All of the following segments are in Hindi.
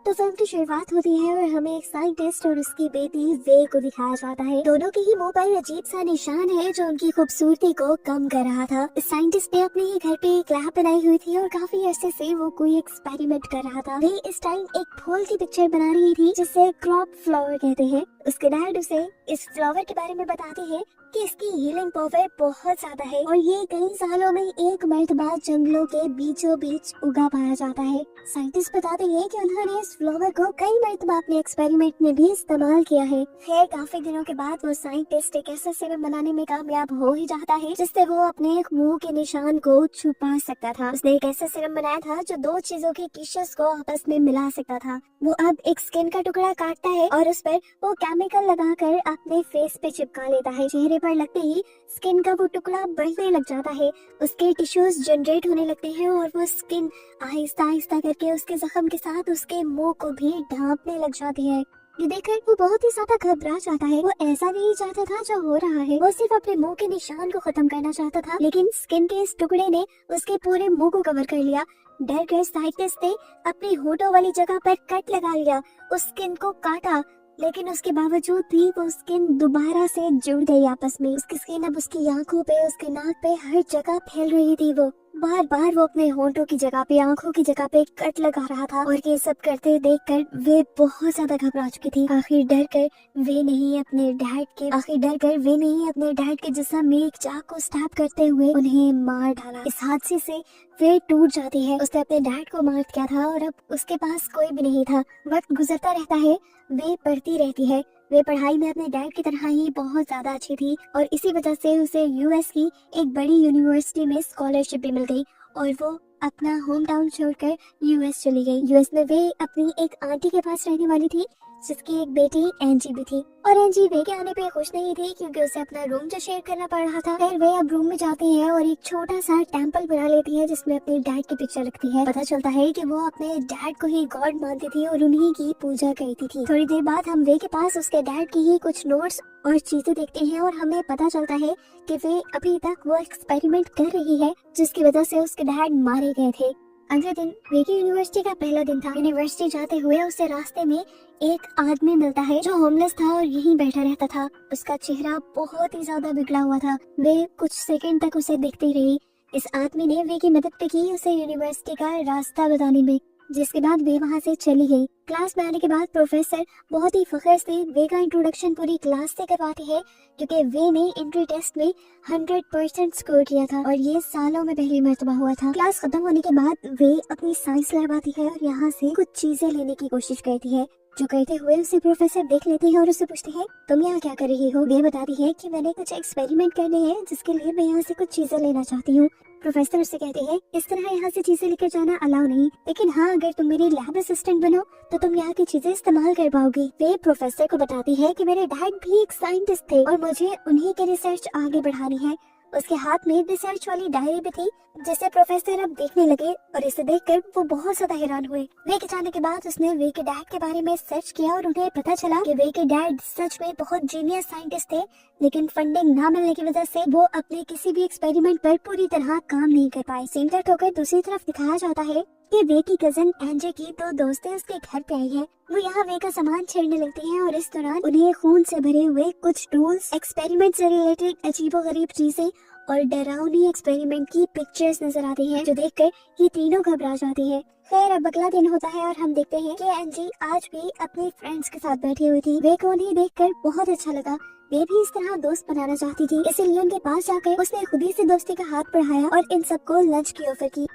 तो फिल्म की शुरुआत होती है और हमें एक साइंटिस्ट और उसकी बेटी वे को दिखाया जाता है। दोनों के ही मुंह पर अजीब सा निशान है जो उनकी खूबसूरती को कम कर रहा था। साइंटिस्ट ने अपने ही घर पे एक लैब बनाई हुई थी और काफी अरसे से वो कोई एक्सपेरिमेंट कर रहा था। वे इस टाइम एक फूल की पिक्चर बना रही थी जिसे क्रॉप फ्लावर कहते हैं। उसके डैड उसे इस फ्लावर के बारे में बताते हैं कि इसकी हीलिंग पावर बहुत ज्यादा है और ये कई सालों में एक मर्तबा जंगलों के बीचों बीच उगा पाया जाता है। साइंटिस्ट बताते हैं कि उन्होंने इस फ्लावर को कई मर्तबा अपने एक्सपेरिमेंट में भी इस्तेमाल किया है। खैर काफी दिनों के बाद वो साइंटिस्ट एक ऐसा सिरम बनाने में कामयाब हो ही जाता है जिससे वो अपने मुंह के निशान को छुपा सकता था। उसने एक ऐसा सिरम बनाया था जो दो चीजों के टिश्यूज को आपस में मिला सकता था। वो अब एक स्किन का टुकड़ा काटता है और उस पर वो केमिकल लगाकर अपने फेस पे चिपका लेता है। चेहरे पर लगते ही स्किन का वो टुकड़ा बढ़ने लग जाता है, उसके टिश्यूज जनरेट होने लगते हैं और वो स्किन आहिस्ता आहिस्ता करके उसके जख्म के साथ उसके मुंह को भी ढांपने लग जाती है। ये देखकर वो बहुत ही ज्यादा घबरा जाता है। वो ऐसा नहीं चाहता था जो हो रहा है, वो सिर्फ अपने मुंह के निशान को खत्म करना चाहता था, लेकिन स्किन के इस टुकड़े ने उसके पूरे मुंह को कवर कर लिया। डर कर साइंटिस्ट ने अपनी होठों वाली जगह पर कट लगा लिया, उस स्किन को काटा, लेकिन उसके बावजूद भी वो स्किन दोबारा से जुड़ गई आपस में। उसकी स्किन अब उसकी आंखों पे, उसके नाक पे, हर जगह फैल रही थी। वो बार बार वो अपने होंठों की जगह पे, आंखों की जगह पे कट लगा रहा था और ये सब करते देखकर वे बहुत ज्यादा घबरा चुकी थी। आखिर डर कर वे नहीं अपने डैड के जिस्म में एक चाक को स्टैब करते हुए उन्हें मार डाला। इस हादसे से वे टूट जाती है। उसने अपने डैड को मार दिया था और अब उसके पास कोई भी नहीं था। वक्त गुजरता रहता है, वे पढ़ती रहती है। वे पढ़ाई में अपने डैड की तरह ही बहुत ज्यादा अच्छी थी और इसी वजह से उसे यूएस की एक बड़ी यूनिवर्सिटी में स्कॉलरशिप भी मिल गई और वो अपना होम टाउन छोड़कर यूएस चली गई। यूएस में वे अपनी एक आंटी के पास रहने वाली थी जिसकी एक बेटी एंजी भी थी और एंजी वे के आने पे खुश नहीं थी क्योंकि उसे अपना रूम जो शेयर करना पड़ रहा था। फिर वे अब रूम में जाती है और एक छोटा सा टेंपल बना लेती है जिसमें अपने डैड की पिक्चर रखती है। पता चलता है कि वो अपने डैड को ही गॉड मानती थी और उन्हीं की पूजा करती थी। थोड़ी देर बाद हम वे के पास उसके डैड की ही कुछ नोट्स और चीजें देखते हैं और हमें पता चलता है कि वे अभी तक वो एक्सपेरिमेंट कर रही है जिसकी वजह से उसके डैड मारे गए थे। अगले दिन वे की यूनिवर्सिटी का पहला दिन था। यूनिवर्सिटी जाते हुए उसे रास्ते में एक आदमी मिलता है जो होमलेस था और यहीं बैठा रहता था। उसका चेहरा बहुत ही ज्यादा बिगड़ा हुआ था। वे कुछ सेकंड तक उसे देखती रही। इस आदमी ने वे की मदद की उसे यूनिवर्सिटी का रास्ता बताने में, जिसके बाद वे वहाँ से चली गई। क्लास में आने के बाद प्रोफेसर बहुत ही फख्र से वे का इंट्रोडक्शन पूरी क्लास से करवाते हैं क्योंकि वे ने एंट्री टेस्ट में 100% स्कोर किया था और ये सालों में पहली मर्तबा हुआ था। क्लास खत्म होने के बाद वे अपनी साइंस लैब आती है और यहाँ से कुछ चीजें लेने की कोशिश करती है। जो करते हुए उसे प्रोफेसर देख लेते हैं और उससे पूछते हैं तुम यहाँ क्या कर रही हो। वे बताती है कि मैंने कुछ एक्सपेरिमेंट करने हैं जिसके लिए मैं यहाँ से कुछ चीजें लेना चाहती हूँ। प्रोफेसर उससे कहते हैं इस तरह यहाँ से चीजें लेकर जाना अलाउ नहीं, लेकिन हाँ अगर तुम मेरी लैब असिस्टेंट बनो तो तुम यहाँ की चीजें इस्तेमाल कर पाओगी। वे प्रोफेसर को बताती है कि मेरे डैड भी एक साइंटिस्ट थे और मुझे उन्हीं की रिसर्च आगे बढ़ानी है। उसके हाथ में रिसर्च वाली डायरी भी थी जिसे प्रोफेसर अब देखने लगे और इसे देखकर वो बहुत ज्यादा हैरान हुए। वे के जाने के बाद उसने वे के डैड के बारे में सर्च किया और उन्हें पता चला कि वे के डैड सच में बहुत जीनियस साइंटिस्ट थे, लेकिन फंडिंग ना मिलने की वजह से वो अपने किसी भी एक्सपेरिमेंट पर पूरी तरह काम नहीं कर पाए। सीन कट होकर दूसरी तरफ दिखाया जाता है कि वे की कजन एंजे की दो दोस्तें उसके घर पे आई हैं। वो यहाँ वे का सामान छेड़ने लगती हैं और इस दौरान उन्हें खून से भरे हुए कुछ टूल्स, एक्सपेरिमेंट से रिलेटेड अजीबोगरीब चीजें और डरावनी एक्सपेरिमेंट की पिक्चर्स नजर आती हैं, जो देखकर ये तीनों घबरा जाती हैं। खैर अब अगला दिन होता है और हम देखते हैं कि एंजी आज भी अपने फ्रेंड्स के साथ बैठी हुई थी। वे को उन्हें देखकर बहुत अच्छा लगा। वे भी इस तरह दोस्त बनाना चाहती थी, इसलिए उनके पास जाकर उसने खुद ही से दोस्ती का हाथ बढ़ाया और इन सबको लंच की ऑफर की।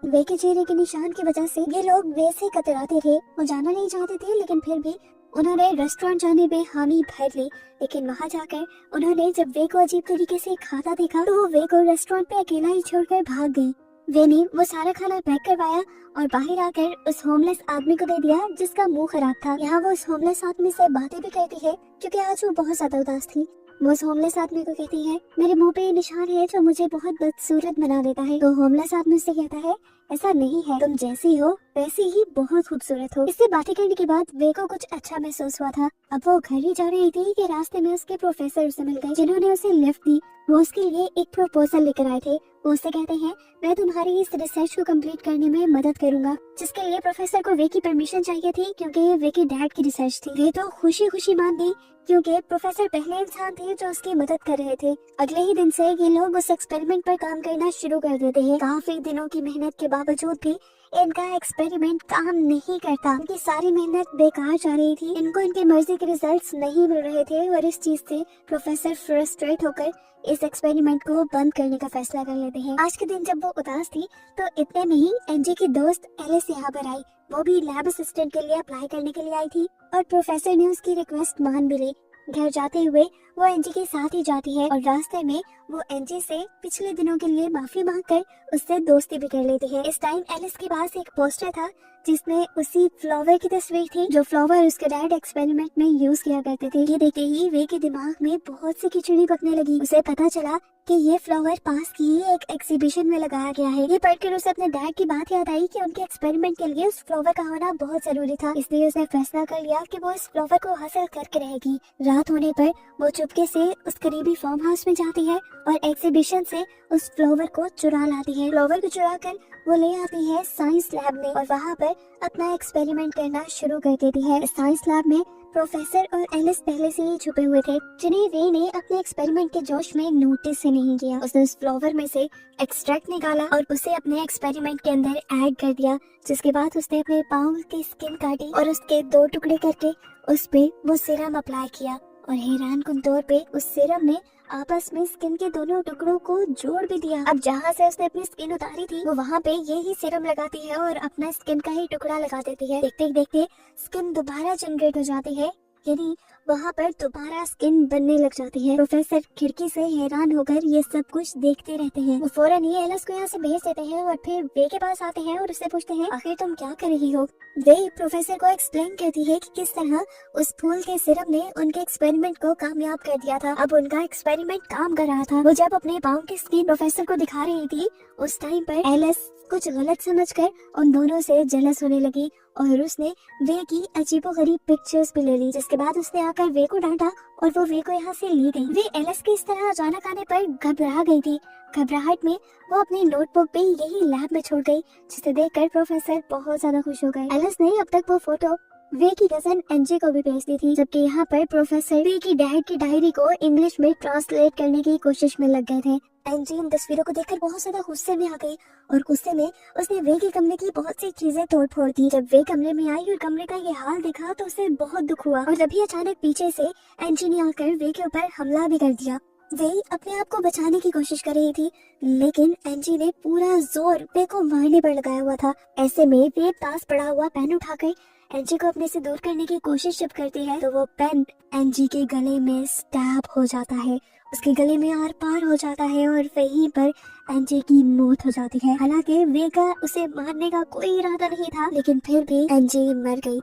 वे के चेहरे के निशान की वजह से ये लोग वैसे कतराते थे। वो जाना नहीं चाहते थे लेकिन फिर भी उन्होंने रेस्टोरेंट जाने में हामी भर ली। लेकिन वहाँ जाकर उन्होंने जब वे को अजीब तरीके से खाता देखा तो वो वे को रेस्टोरेंट पे अकेला ही छोड़कर भाग गई। वे ने वो सारा खाना पैक करवाया और बाहर आकर उस होमलेस आदमी को दे दिया जिसका मुंह खराब था। यहाँ वो उस होमलेस आदमी से बातें भी करती है क्योंकि आज वो बहुत ज्यादा उदास थी। वो उस होमलेस आदमी को कहती है मेरे मुंह पे निशान है जो मुझे बहुत बदसूरत बना देता है। तो होमलेस आदमी उससे कहता है ऐसा नहीं है, तुम जैसी हो वैसी ही बहुत खूबसूरत हो। इससे बातें करने के बाद वे को कुछ अच्छा महसूस हुआ था। अब वो घर ही जा रही थी कि रास्ते में उसके प्रोफेसर उसे मिल गए, जिन्होंने उसे लिफ्ट दी। वो उसके लिए एक प्रपोजल लेकर आए थे। वो उससे कहते हैं, मैं तुम्हारी इस रिसर्च को कंप्लीट करने में मदद करूंगा, जिसके लिए प्रोफेसर को वे की परमिशन चाहिए थी, क्योंकि ये वे के डैड की रिसर्च थी। वे तो खुशी खुशी मान गई, क्योंकि प्रोफेसर पहले इंसान थे जो उसकी मदद कर रहे थे। अगले ही दिन से ये लोग उस एक्सपेरिमेंट पर काम करना शुरू कर देते हैं। काफी दिनों की मेहनत के बावजूद भी इनका एक्सपेरिमेंट काम नहीं करता। इनकी सारी मेहनत बेकार जा रही थी। इनको इनकी मर्जी के रिजल्ट्स नहीं मिल रहे थे और इस चीज से प्रोफेसर फ्रस्ट्रेट होकर इस एक्सपेरिमेंट को बंद करने का फैसला कर लेते हैं। आज के दिन जब वो उदास थी तो इतने में ही एनजी की दोस्त एलिस यहाँ पर आई। वो भी लैब असिस्टेंट के लिए अप्लाई करने के लिए आई थी और प्रोफेसर ने उसकी रिक्वेस्ट मान भी ली। घर जाते हुए वो एनजी के साथ ही जाती है और रास्ते में वो एनजी से पिछले दिनों के लिए माफी मांगकर उससे दोस्ती भी कर लेती है। इस टाइम एलिस के पास एक पोस्टर था जिसमें उसी फ्लावर की तस्वीर थी, जो फ्लावर उसके डैड एक्सपेरिमेंट में यूज किया करते थे। ये देखते ही वे के दिमाग में बहुत सी खिचड़ी पकने लगी। उसे पता चला कि ये फ्लावर पास की एक एग्जीबिशन में लगाया गया है। ये पढ़कर उसे अपने डैड की बात याद आई कि उनके एक्सपेरिमेंट के लिए उस फ्लावर का होना बहुत जरूरी था। इसलिए उसने फैसला कर लिया कि वो इस फ्लावर को हासिल करके रहेगी। रात होने पर वो चुपके से उस करीबी फार्म हाउस में जाती है और एग्जीबिशन से उस फ्लावर को चुरा लाती है। फ्लावर को चुरा कर वो ले आती है साइंस लैब में और वहाँ पर अपना एक्सपेरिमेंट करना शुरू कर देती है। साइंस लैब में प्रोफेसर और एलिस पहले से ही छुपे हुए थे, जिन्हें वे ने अपने एक्सपेरिमेंट के जोश में नोटिस ही नहीं किया। उसने उस फ्लावर में से एक्सट्रैक्ट निकाला और उसे अपने एक्सपेरिमेंट के अंदर ऐड कर दिया, जिसके बाद उसने अपने पाँव की स्किन काटी और उसके 2 टुकड़े करके उस पे वो सीरम अप्लाई किया और हैरानकुन तौर पे उस सीरम ने आपस में स्किन के दोनों टुकड़ों को जोड़ भी दिया। अब जहाँ से उसने अपनी स्किन उतारी थी वो वहाँ पे यही सीरम लगाती है और अपना स्किन का ही टुकड़ा लगा देती है। देखते ही देखते स्किन दोबारा जनरेट हो जाती है, यानी वहाँ पर दोबारा स्किन बनने लग जाती है। प्रोफेसर खिड़की से हैरान होकर ये सब कुछ देखते रहते हैं। वो फौरन ही एलिस को यहाँ से भेज देते हैं और फिर वे के पास आते हैं और उससे पूछते हैं, आखिर तुम क्या कर रही हो। वे प्रोफेसर को एक्सप्लेन करती है कि किस तरह उस फूल के सिरप ने उनके एक्सपेरिमेंट को कामयाब कर दिया था। अब उनका एक्सपेरिमेंट काम कर रहा था। वो जब अपने पाँव की स्किन प्रोफेसर को दिखा रही थी, उस टाइम पर एलिस कुछ गलत समझकर उन दोनों से जेलस होने लगी और उसने वे की अजीबोगरीब पिक्चर्स भी ले ली, जिसके बाद उसने आकर वे को डांटा और वो वे को यहाँ से ले गई। वे एलिस के इस तरह अचानक आने पर घबरा गई थी। घबराहट में वो अपनी नोटबुक भी यही लैब में छोड़ गई, जिसे देखकर प्रोफेसर बहुत ज्यादा खुश हो गए। एलिस ने अब तक वो फोटो वे की कजन एनजी को भी भेज दी थी, जबकि यहाँ पर प्रोफेसर वे की डैड की डायरी को इंग्लिश में ट्रांसलेट करने की कोशिश में लग गए थे। एनजी इन तस्वीरों को देखकर बहुत ज्यादा गुस्से में आ गई और गुस्से में उसने वे के कमरे की बहुत सी चीजें तोड़ फोड़ दी। जब वे कमरे में आई और कमरे का ये हाल देखा तो उसे बहुत दुख हुआ और तभी अचानक पीछे से एनजी ने आकर वे के ऊपर हमला भी कर दिया। वे अपने आप को बचाने की कोशिश कर रही थी, लेकिन एनजी ने पूरा जोर वे को मारने पर लगाया हुआ था। ऐसे में वे पास पड़ा हुआ पेन उठाकर एनजी को अपने से दूर करने की कोशिश जब करती है तो वो पेन एनजी के गले में स्टैब हो जाता है, उसके गले में आर पार हो जाता है और वहीं पर एनजी की मौत हो जाती है। हालांकि वे का उसे मारने का कोई इरादा नहीं था, लेकिन फिर भी एनजी मर गई।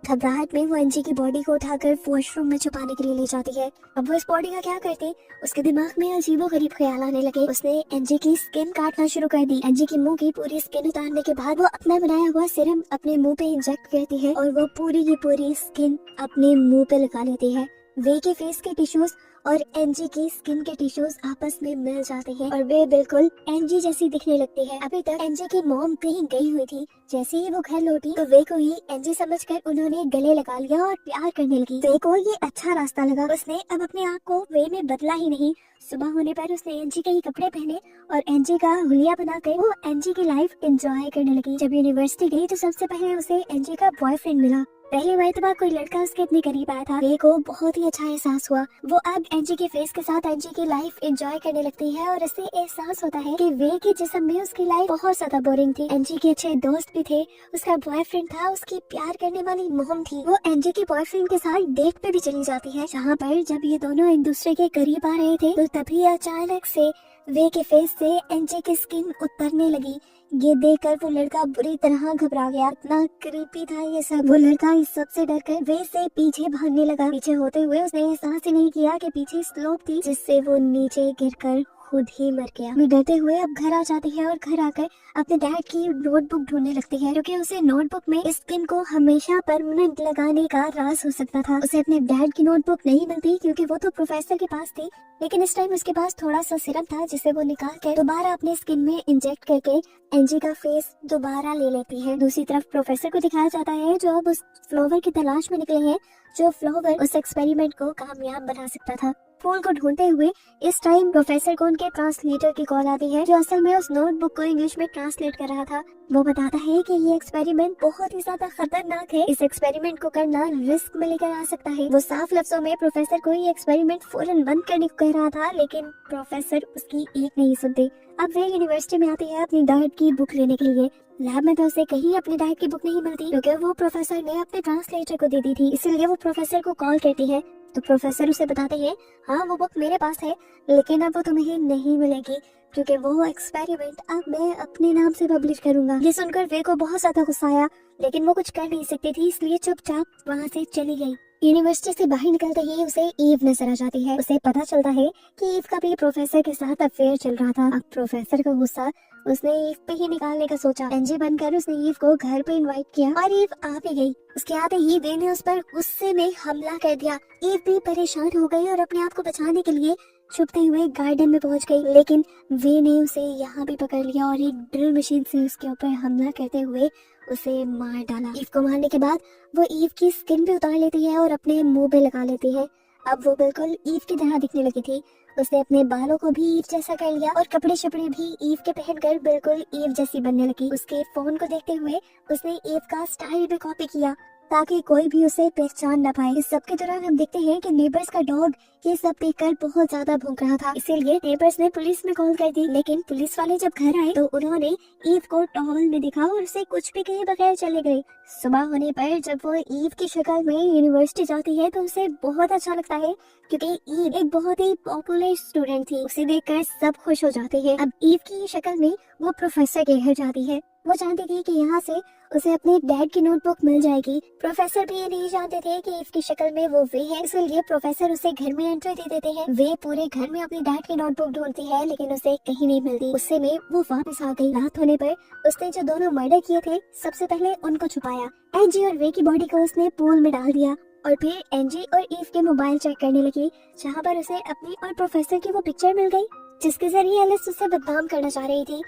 घबराहट में वो एनजी की बॉडी को उठाकर वॉशरूम में छुपाने के लिए ले जाती है। अब वो इस बॉडी का क्या करती, उसके दिमाग में अजीबोगरीब ख्याल आने लगे। उसने एनजी की स्किन काटना शुरू कर दी। एनजी की मुंह की पूरी स्किन उतारने के बाद वो अपना बनाया हुआ सीरम अपने मुंह पे इंजेक्ट करती है और वो पूरी की पूरी स्किन अपने मुंह पे लगा लेती है। वे के फेस के टिश्यूज और एनजी की स्किन के टिश्यूज आपस में मिल जाते हैं और वे बिल्कुल एनजी जैसी दिखने लगती है। अभी तक एनजी की मॉम कहीं गई हुई थी, जैसे ही वो घर लौटी तो वे को ही एनजी समझकर उन्होंने गले लगा लिया और प्यार करने लगी। वे को ये अच्छा रास्ता लगा। उसने अब अपने आप को वे में बदला ही नहीं। सुबह होने पर उसने एनजी के ही कपड़े पहने और एनजी का हुलिया बनाकर वो एनजी की लाइफ एंजॉय करने लगी। जब यूनिवर्सिटी गई तो सबसे पहले उसे एनजी का बॉयफ्रेंड मिला। पहली मर्तबा कोई लड़का उसके इतने करीब आया था। वे को बहुत ही अच्छा एहसास हुआ। वो अब एनजी के फेस के साथ एनजी की लाइफ एंजॉय करने लगती है और इससे एहसास होता है कि वे के जिस्म में उसकी लाइफ बहुत ज्यादा बोरिंग थी। एनजी के अच्छे दोस्त भी थे, उसका बॉयफ्रेंड था, उसकी प्यार करने वाली मोम थी। वो एनजी के बॉयफ्रेंड के साथ डेट पे भी चली जाती है, जहाँ पर जब ये दोनों एक दूसरे के करीब आ रहे थे तो तभी अचानक से वे के फेस से एनजी की स्किन उतरने लगी। ये देखकर वो लड़का बुरी तरह घबरा गया। इतना क्रीपी था ये सब। वो लड़का इस सब से डरकर वे से पीछे भागने लगा। पीछे होते हुए उसने एहसास ही नहीं किया कि पीछे स्लोप थी जिससे वो नीचे गिरकर खुद ही मर गया। वो डरते हुए अब घर आ जाती है और घर आकर अपने डैड की नोटबुक ढूंढने लगती है, क्योंकि उसे नोटबुक में इस स्किन को हमेशा परमानेंट लगाने का राज हो सकता था। उसे अपने डैड की नोटबुक नहीं मिलती क्योंकि वो तो प्रोफेसर के पास थी, लेकिन इस टाइम उसके पास थोड़ा सा सिरम था जिसे वो निकाल कर दोबारा अपने स्किन में इंजेक्ट करके एंजी का फेस दोबारा ले लेती है। दूसरी तरफ प्रोफेसर को दिखाया जाता है जो अब उस फ्लावर की तलाश में निकले हैं, जो फ्लावर उस एक्सपेरिमेंट को कामयाब बना सकता था। फूल को ढूंढते हुए इस टाइम प्रोफेसर को उनके ट्रांसलेटर की कॉल आती है, जो असल में उस नोटबुक को इंग्लिश में ट्रांसलेट कर रहा था। वो बताता है कि ये एक्सपेरिमेंट बहुत ही ज्यादा खतरनाक है, इस एक्सपेरिमेंट को करना रिस्क में लेकर आ सकता है। वो साफ लफ्जों में प्रोफेसर को ये एक्सपेरिमेंट फौरन बंद करने को कह रहा था, लेकिन प्रोफेसर उसकी एक नहीं सुनते। अब वे यूनिवर्सिटी में आती है अपनी डाइट की बुक लेने के लिए। लैब में तो उसे कहीं अपनी डाइट की बुक नहीं मिलती, क्योंकि वो प्रोफेसर ने अपने ट्रांसलेटर को दे दी थी, इसीलिए वो प्रोफेसर को कॉल करती है। तो प्रोफेसर उसे बताते हैं, हाँ वो बुक मेरे पास है, लेकिन अब वो तुम्हें नहीं मिलेगी, क्योंकि वो एक्सपेरिमेंट अब मैं अपने नाम से पब्लिश करूंगा। ये सुनकर वे को बहुत ज्यादा गुस्सा आया, लेकिन वो कुछ कर नहीं सकती थी, इसलिए चुपचाप वहाँ से चली गई। यूनिवर्सिटी से बाहर निकलते ही उसे ईव नजर आ जाती है। उसे पता चलता है कि ईव का भी प्रोफेसर के साथ अफेयर चल रहा था। अब प्रोफेसर का गुस्सा उसने ईव पे ही निकालने का सोचा। एनजी बनकर उसने ईव को घर पे इनवाइट किया और ईव आ भी गई। उसके आते ही वे ने उस पर गुस्से में हमला कर दिया। ईव भी परेशान हो गई और अपने आप को बचाने के लिए छुपते हुए गार्डन में पहुंच गई, लेकिन वे ने उसे यहाँ भी पकड़ लिया और एक ड्रिल मशीन से उसके ऊपर हमला करते हुए उसे मार डाला। ईव को मारने के बाद वो ईव की स्किन भी उतार लेती है और अपने मुंह पे लगा लेती है। अब वो बिल्कुल ईव की तरह दिखने लगी थी। उसने अपने बालों को भी ईव जैसा कर लिया और कपड़े शपड़े भी ईव के पहनकर बिल्कुल ईव जैसी बनने लगी। उसके फोन को देखते हुए उसने ईव का स्टाइल भी कॉपी किया, ताकि कोई भी उसे पहचान न पाए। इस सब के दौरान हम देखते हैं कि नेबर्स का डॉग ये सब देखकर बहुत ज्यादा भौंक रहा था, इसीलिए नेबर्स ने पुलिस में कॉल कर दी। लेकिन पुलिस वाले जब घर आए तो उन्होंने ईव को टॉवल में देखा और उसे कुछ भी कहे बगैर चले गए। सुबह होने पर जब वो ईव की शक्ल में यूनिवर्सिटी जाती है तो उसे बहुत अच्छा लगता है, क्योंकि ईव एक बहुत ही पॉपुलर स्टूडेंट थी। उसे देखकर सब खुश हो जाते हैं। अब ईव की शक्ल में वो प्रोफेसर के घर जाती है। वो जानती थी कि यहाँ से उसे अपने डैड की नोटबुक मिल जाएगी। प्रोफेसर भी ये नहीं जानते थे कि ईव की शक्ल में वो वे है, इसलिए प्रोफेसर उसे घर में एंट्री दे देते हैं। वे पूरे घर में अपने डैड की नोटबुक ढूंढती है, लेकिन उसे कहीं नहीं मिलती। गुस्से में वो वापस आ गई। रात होने पर उसने जो दोनों मर्डर किए थे सबसे पहले उनको छुपाया। एंजी और वे की बॉडी को उसने पूल में डाल दिया और फिर एंजी और ईव के मोबाइल चेक करने लगी, जहाँ पर उसे अपनी और प्रोफेसर की वो पिक्चर मिल गई, जिसके जरिए एलिस उसे बदनाम करना चाह रही थी।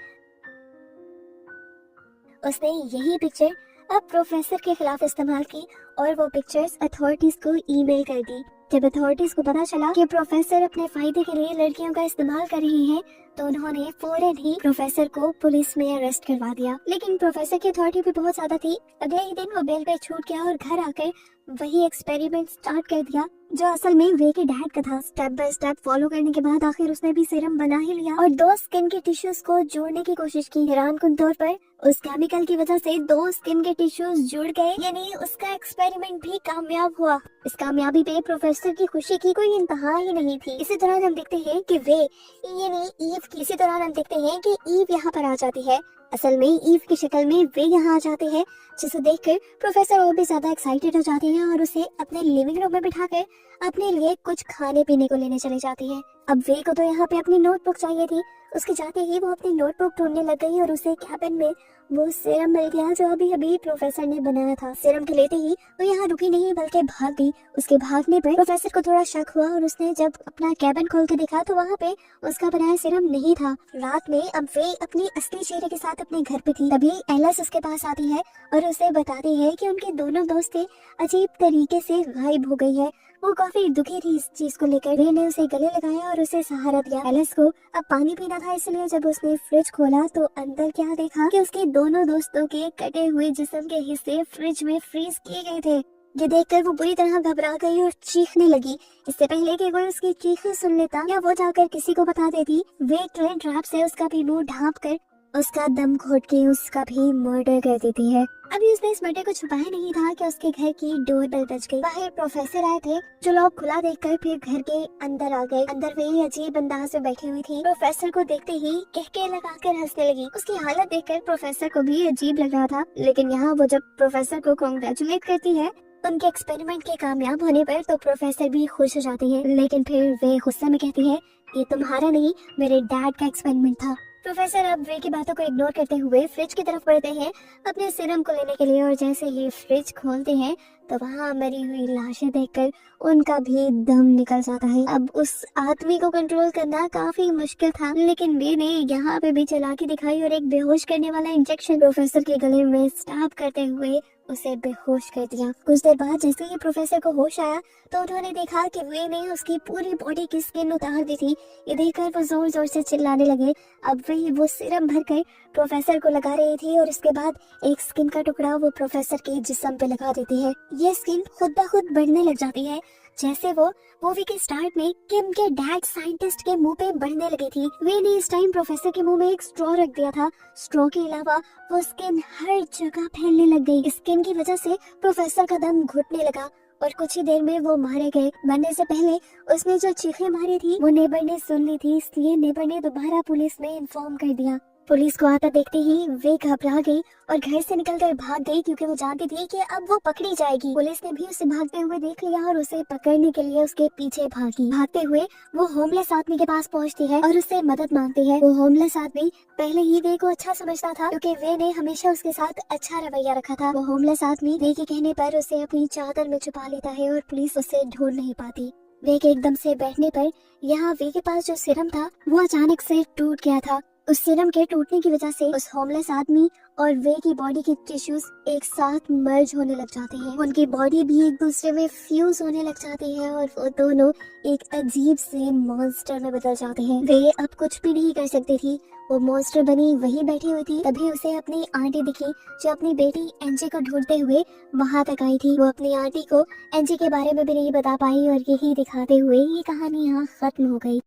उसने यही पिक्चर अब प्रोफेसर के खिलाफ इस्तेमाल की और वो पिक्चर्स अथॉरिटीज को ईमेल कर दी। जब अथॉरिटीज को पता चला कि प्रोफेसर अपने फायदे के लिए लड़कियों का इस्तेमाल कर रही हैं, तो उन्होंने फौरन ही प्रोफेसर को पुलिस में अरेस्ट करवा दिया। लेकिन प्रोफेसर की अथॉरिटी भी बहुत ज्यादा थी। अगले ही दिन वो बेल पे छूट गया और घर आकर वही एक्सपेरिमेंट स्टार्ट कर दिया, जो असल में वे के डैड का था। स्टेप बाय स्टेप फॉलो करने के बाद आखिर उसने भी सीरम बना ही लिया और 2 स्किन के टिश्यूज को जोड़ने की कोशिश की। हैरानकुन तौर पर उस केमिकल की वजह से 2 स्किन के टिश्यूज जुड़ गए, यानी उसका एक्सपेरिमेंट भी कामयाब हुआ। इस कामयाबी पे प्रोफेसर की खुशी की कोई इंतहा ही नहीं थी। इसी दौरान हम देखते हैं कि वे यानी ईव इसी दौरान हम देखते हैं कि ईव यहाँ पर आ जाती है। असल में ईव की शक्ल में वे यहाँ आ जाते हैं, जिसे देखकर प्रोफेसर और भी ज्यादा एक्साइटेड हो जाते हैं और उसे अपने लिविंग रूम में बिठाकर अपने लिए कुछ खाने पीने को लेने चले जाती है। अब वे को तो यहाँ पे अपनी नोटबुक चाहिए थी। उसके जाते ही वो अपनी नोटबुक ढूंढने लग गई और उसे कैबिन में वो सीरम मिल गया जो अभी अभी प्रोफेसर ने बनाया था। सीरम के लेते ही वो यहाँ रुकी नहीं बल्कि भाग गई। उसके भागने पर प्रोफेसर को थोड़ा शक हुआ और उसने जब अपना कैबिन खोल के देखा तो वहाँ पे उसका बनाया सीरम नहीं था। रात में अब वे अपनी असली चेहरे के साथ अपने घर पे थी। तभी एलिस उसके पास आती है और उसे बताती है कि उनके दोनों दोस्तें अजीब तरीके से गायब हो गई है। वो काफी दुखी थी इस चीज को लेकर। वे ने उसे गले लगाया और उसे सहारा दिया। एलिस को अब पानी पीना था, इसलिए जब उसने फ्रिज खोला तो अंदर क्या देखा कि उसके दोनों दोस्तों के कटे हुए जिस्म के हिस्से फ्रिज में फ्रीज किए गए थे। ये देखकर वो बुरी तरह घबरा गई और चीखने लगी। इससे पहले कि कोई उसकी चीखें सुन लेता या वो जाकर किसी को बता देती, वे ट्रेन ट्रैप से उसका भी मुंह ढांप कर उसका दम घोट के उसका भी मर्डर कर देती है। अभी उसने इस मर्डर को छुपाया नहीं था कि उसके घर की डोर बेल बज गई। बाहर प्रोफेसर आए थे, जो लॉक खुला देखकर फिर घर के अंदर आ गए। अंदर वे अजीब अंदाज में बैठी हुई थी। प्रोफेसर को देखते ही कहके लगाकर हंसने लगी। उसकी हालत देखकर प्रोफेसर को भी अजीब लग रहा था, लेकिन यहाँ वो जब प्रोफेसर को कांग्रेचुलेट करती है उनके एक्सपेरिमेंट के कामयाब होने पर तो प्रोफेसर भी खुश हो जाते हैं, लेकिन फिर वे गुस्से में कहती है ये तुम्हारा नहीं मेरे डैड का एक्सपेरिमेंट था। प्रोफेसर अब वे की बातों को इग्नोर करते हुए फ्रिज की तरफ बढ़ते हैं अपने सीरम को लेने के लिए, और जैसे ही फ्रिज खोलते हैं तो वहाँ मरी हुई लाशें देखकर उनका भी दम निकल जाता है। अब उस आदमी को कंट्रोल करना काफी मुश्किल था, लेकिन वे ने यहाँ पे भी चालाकी दिखाई और एक बेहोश करने वाला इंजेक्शन प्रोफेसर के गले में स्टैब करते हुए उसे बेहोश कर दिया। कुछ देर बाद जैसे ही प्रोफेसर को होश आया तो उन्होंने देखा कि वे ने उसकी पूरी बॉडी की स्किन उतार दी थी। ये देखकर वो जोर जोर से चिल्लाने लगे। अब वो सीरम भर कर प्रोफेसर को लगा रही थी और उसके बाद एक स्किन का टुकड़ा वो प्रोफेसर के जिस्म पे लगा देती है। ये स्किन खुद ब खुद बढ़ने लग जाती है, जैसे वो मूवी के स्टार्ट में किम के डैड साइंटिस्ट के मुंह पे बढ़ने लगी थी। वे ने इस टाइम प्रोफेसर के मुंह में एक स्ट्रॉ रख दिया था। स्ट्रॉ के अलावा वो स्किन हर जगह फैलने लग गई। स्किन की वजह से प्रोफेसर का दम घुटने लगा और कुछ ही देर में वो मारे गए। मरने से पहले उसने जो चीखें मारी थी वो नेबर ने सुन ली थी, इसलिए नेबर ने दोबारा पुलिस में इन्फॉर्म कर दिया। पुलिस को आता देखते ही वे घबरा गई और घर से निकलकर भाग गई, क्योंकि वो जानती थी कि अब वो पकड़ी जाएगी। पुलिस ने भी उसे भागते हुए देख लिया और उसे पकड़ने के लिए उसके पीछे भागी। भागते हुए वो होमलेस आदमी के पास पहुंचती है और उससे मदद मांगती है। वो होमलेस आदमी पहले ही वे को अच्छा समझता था, क्योंकि वे ने हमेशा उसके साथ अच्छा रवैया रखा था। वो होमलेस आदमी वे के कहने पर उसे अपनी चादर में छुपा लेता है और पुलिस उसे ढूंढ नहीं पाती। वे के एकदम से बैठने पर यहाँ वे के पास जो सीरम था वो अचानक से टूट गया था। उस सीरम के टूटने की वजह से उस होमलेस आदमी और वे की बॉडी की टिश्यूज एक साथ मर्ज होने लग जाते हैं। उनकी बॉडी भी एक दूसरे में फ्यूज होने लग जाती है और वो दोनों एक अजीब से मॉन्स्टर में बदल जाते हैं। वे अब कुछ भी नहीं कर सकती थी। वो मॉन्स्टर बनी वहीं बैठी हुई थी। तभी उसे अपनी आंटी दिखी जो अपनी बेटी एंजी को ढूंढते हुए वहां तक आई थी। वो अपनी आंटी को एंजी के बारे में भी नहीं बता पाई और यही दिखाते हुए ये कहानी यहाँ खत्म हो गई।